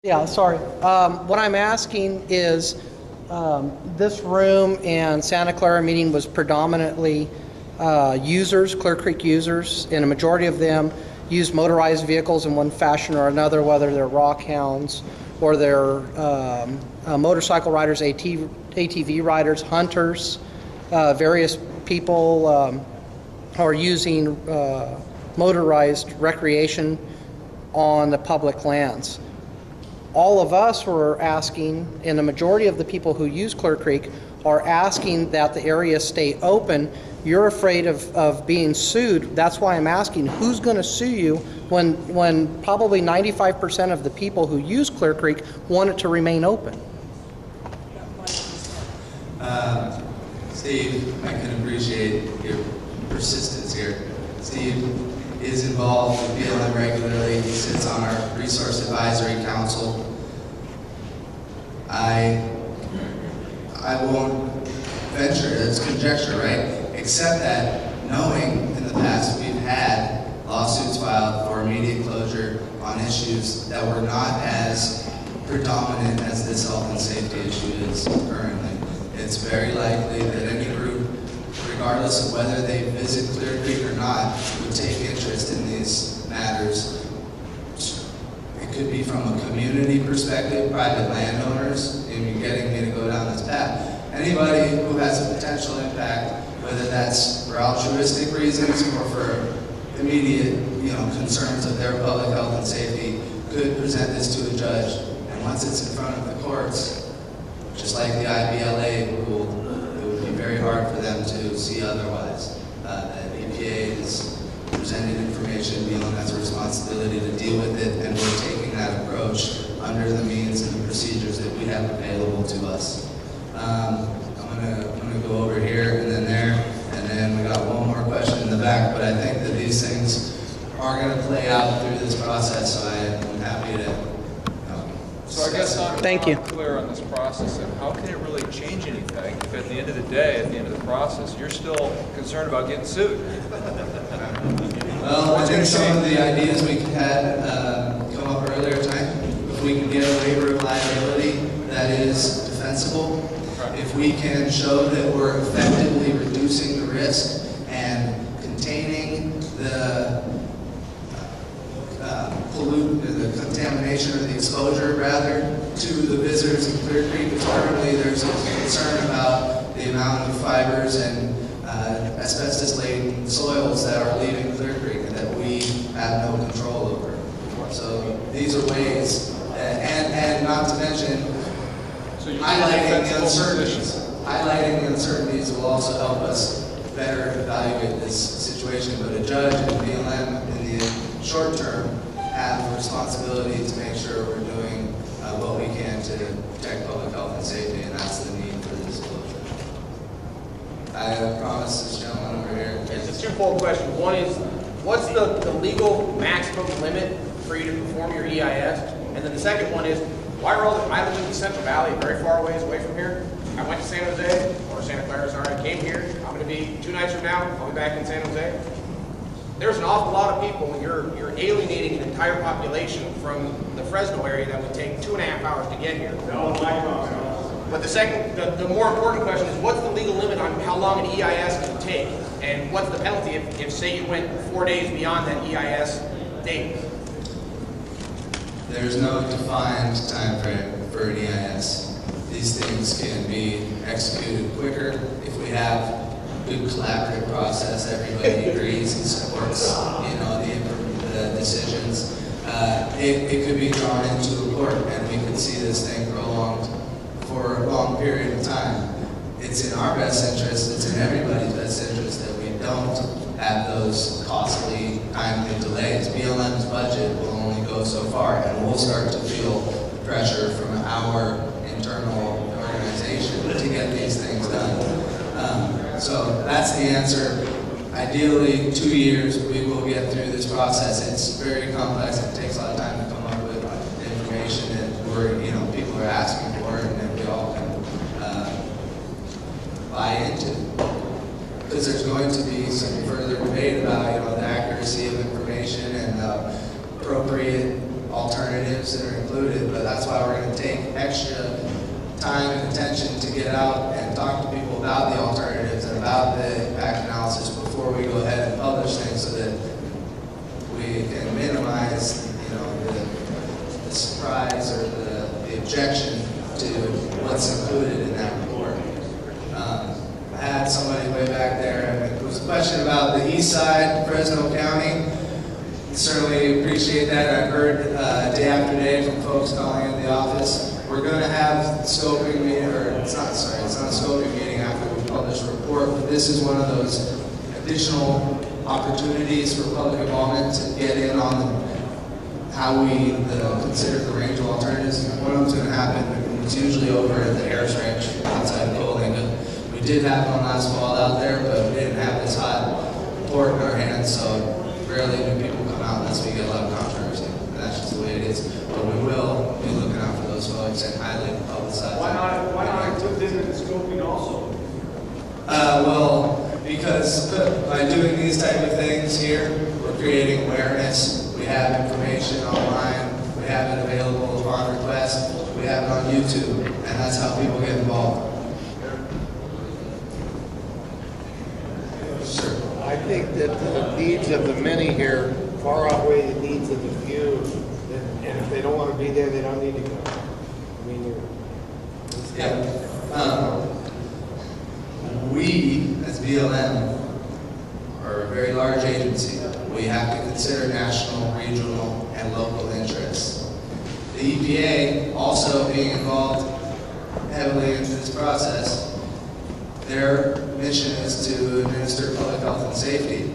Yeah, sorry. What I'm asking is, this room and Santa Clara meeting was predominantly users, Clear Creek users, and a majority of them use motorized vehicles in one fashion or another, whether they're rock hounds or they're motorcycle riders, ATV riders, hunters, various people are using motorized recreation on the public lands. All of us were asking, and the majority of the people who use Clear Creek are asking that the area stay open. You're afraid of being sued. That's why I'm asking, who's going to sue you when probably 95% of the people who use Clear Creek want it to remain open? Steve, I can appreciate your persistence here. Steve is involved with BLM regularly. He sits on our Resource Advisory Council. I won't venture, it's conjecture, right? Except that knowing in the past we've had lawsuits filed for immediate closure on issues that were not as predominant as this health and safety issue is currently. It's very likely that any group, regardless of whether they visit Clear Creek or not, would take interest in these matters. It could be from a community perspective, private landowners, and you're getting me to go down this path. Anybody who has a potential impact, whether that's for altruistic reasons or for immediate, concerns of their public health and safety, could present this to a judge. And once it's in front of the courts, just like the IBLA ruled, it would be very hard for them to see otherwise. The EPA has presented information, BLM has a responsibility to deal with it, and we're taking that approach under the means and the procedures that we have available to us. I'm gonna go over here and then there, and then we got one more question in the back, but I think that these things are gonna play out through this process, so I'm happy to. So I guess I'm Thank you. not clear on this process, and how can it really change anything if at the end of the day, at the end of the process, you're still concerned about getting sued? Well, I think some of the ideas we had come up earlier tonight, if we can get a waiver of liability that is defensible, if we can show that we're effectively reducing the risk and containing the the contamination or the exposure rather to the visitors in Clear Creek, because currently there's a concern about the amount of fibers and asbestos-laden soils that are leaving Clear Creek and that we have no control over. So these are ways, and not to mention, highlighting the uncertainties. Highlighting the uncertainties will also help us better evaluate this situation. But a judge and BLM in the short term have a responsibility to make sure we're doing what we can to protect public health and safety, and that's the need for this disclosure. I promise this gentleman over here. It's a twofold question. One is, what's the legal maximum limit for you to perform your EIS? And then the second one is, why are I live in the Central Valley, very far away from here. I went to San Jose, or Santa Clara, sorry, I came here. I'm going to be 2 nights from now, I'll be back in San Jose. There's an awful lot of people, and you're alienating an entire population from the Fresno area that would take 2.5 hours to get here. No, but the more important question is, what's the legal limit on how long an EIS can take? And what's the penalty if say you went 4 days beyond that EIS date? There's no defined time frame for an EIS. These things can be executed quicker if we have good collaborative process. Everybody agrees and supports, the decisions. It could be drawn into a court, and we could see this thing prolonged for a long period of time. It's in our best interest. It's in everybody's best interest that we don't have those costly, timely delays. BLM's budget will only go so far, and we'll start to feel pressure from our internal organization to get these things done. So that's the answer. Ideally, 2 years, we will get through this process. It's very complex. It takes a lot of time to come up with information that people are asking for, and that we all can buy into. Because there's going to be some further debate about the accuracy of information and appropriate alternative alternatives that are included, but that's why we're going to take extra time and attention to get out and talk to people about the alternatives and about the impact analysis before we go ahead and publish things, so that we can minimize, the surprise or the objection to what's included in that report. I had somebody way back there, and there was a question about the east side, Fresno County. Certainly appreciate that. I've heard day after day from folks calling in the office. We're going to have scoping meeting, or it's not a scoping meeting after we publish the report, but this is one of those additional opportunities for public involvement to get in on how we consider the range of alternatives. One of them's going to happen. It's usually over at the Harris Ranch outside of Coalinga. We did have one last fall out there, but we didn't have this hot port in our hands, so rarely do people come out unless we get a lot of controversy. And that's just the way it is. But we will be looking out for those folks and highly publicize. Why not put them in the scoping also? Well, because by doing these type of things here, we're creating awareness. We have information online. We have it available upon request. We have it on YouTube, and that's how people get involved. Sure. I think that the needs of the many here far outweigh the needs of the few, and if they don't want to be there, they don't need to go. I mean, we, as BLM, are a very large agency. We have to consider national, regional, and local interests. The EPA, also being involved heavily into this process, their mission is to administer public health and safety.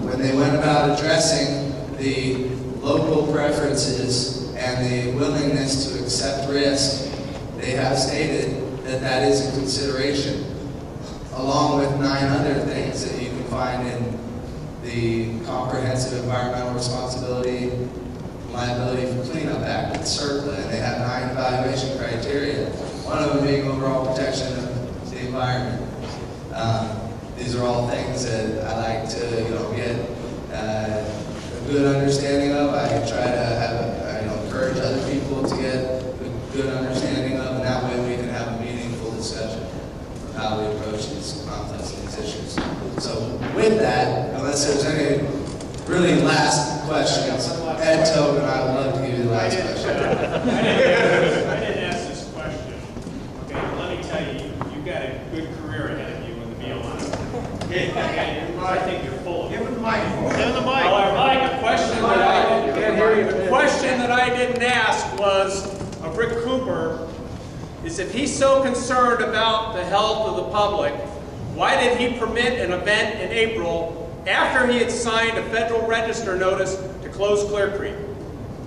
When they went about addressing the local preferences and the willingness to accept risk, they have stated that that is a consideration, along with 9 other things that you can find in the Comprehensive Environmental Responsibility Liability for Cleanup Act, CERCLA, and they have 9 evaluation criteria, one of them being overall protection of the environment. These are all things that I like to get a good understanding of. I try to have encourage other people to get a good understanding of, and that way we can have a meaningful discussion of how we approach these conflicts and these issues. So with that, unless there's any really last questions, Ed Tobin, I would love to give you the last question. I didn't ask this question. Okay, let me tell you, you've got a good career ahead of you in the BLM. I think you're full of it. Give him the mic. Give him the mic. However, the question that I didn't ask was of Rick Cooper is, if he's so concerned about the health of the public, why did he permit an event in April after he had signed a Federal Register notice to close Clear Creek?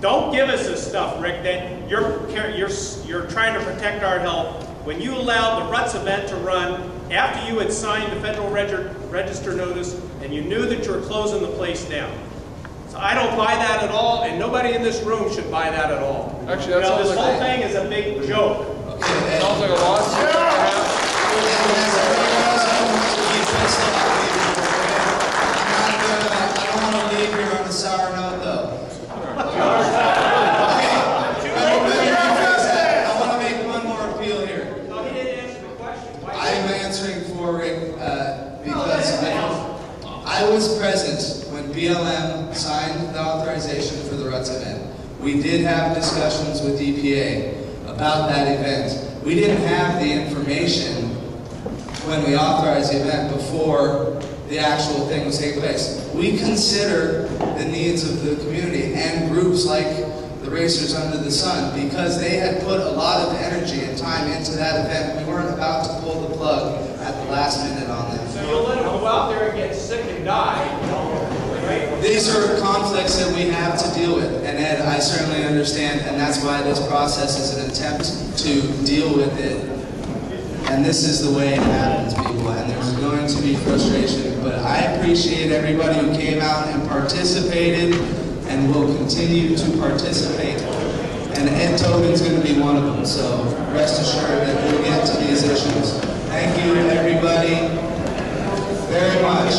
Don't give us this stuff, Rick, that you're trying to protect our health. When you allowed the Ruts event to run after you had signed the Federal Register notice and you knew that you were closing the place down. So I don't buy that at all, and nobody in this room should buy that at all. Actually, that sounds this like whole thing is a big joke. It sounds like a lawsuit. I don't want to leave here on a sour note, though. I want to make one more appeal here. No, he didn't answer the question. I'm answering for Rick because I was present when BLM signed the authorization for the Ruts event. We did have discussions with EPA about that event. We didn't have the information when we authorized the event before the actual thing was taking place. We consider the needs of the community and groups like the Racers Under the Sun, because they had put a lot of energy and time into that event. We weren't about to pull the plug at the last minute on them. So you'll let them go out there and get sick and die, right? These are conflicts that we have to deal with, and Ed, I certainly understand, and that's why this process is an attempt to deal with it. And this is the way it happens, people, and there's going to be frustration, but I appreciate everybody who came out and participated and will continue to participate. And Ed Tobin's going to be one of them, so rest assured that we'll get to these issues. Thank you, everybody, very much.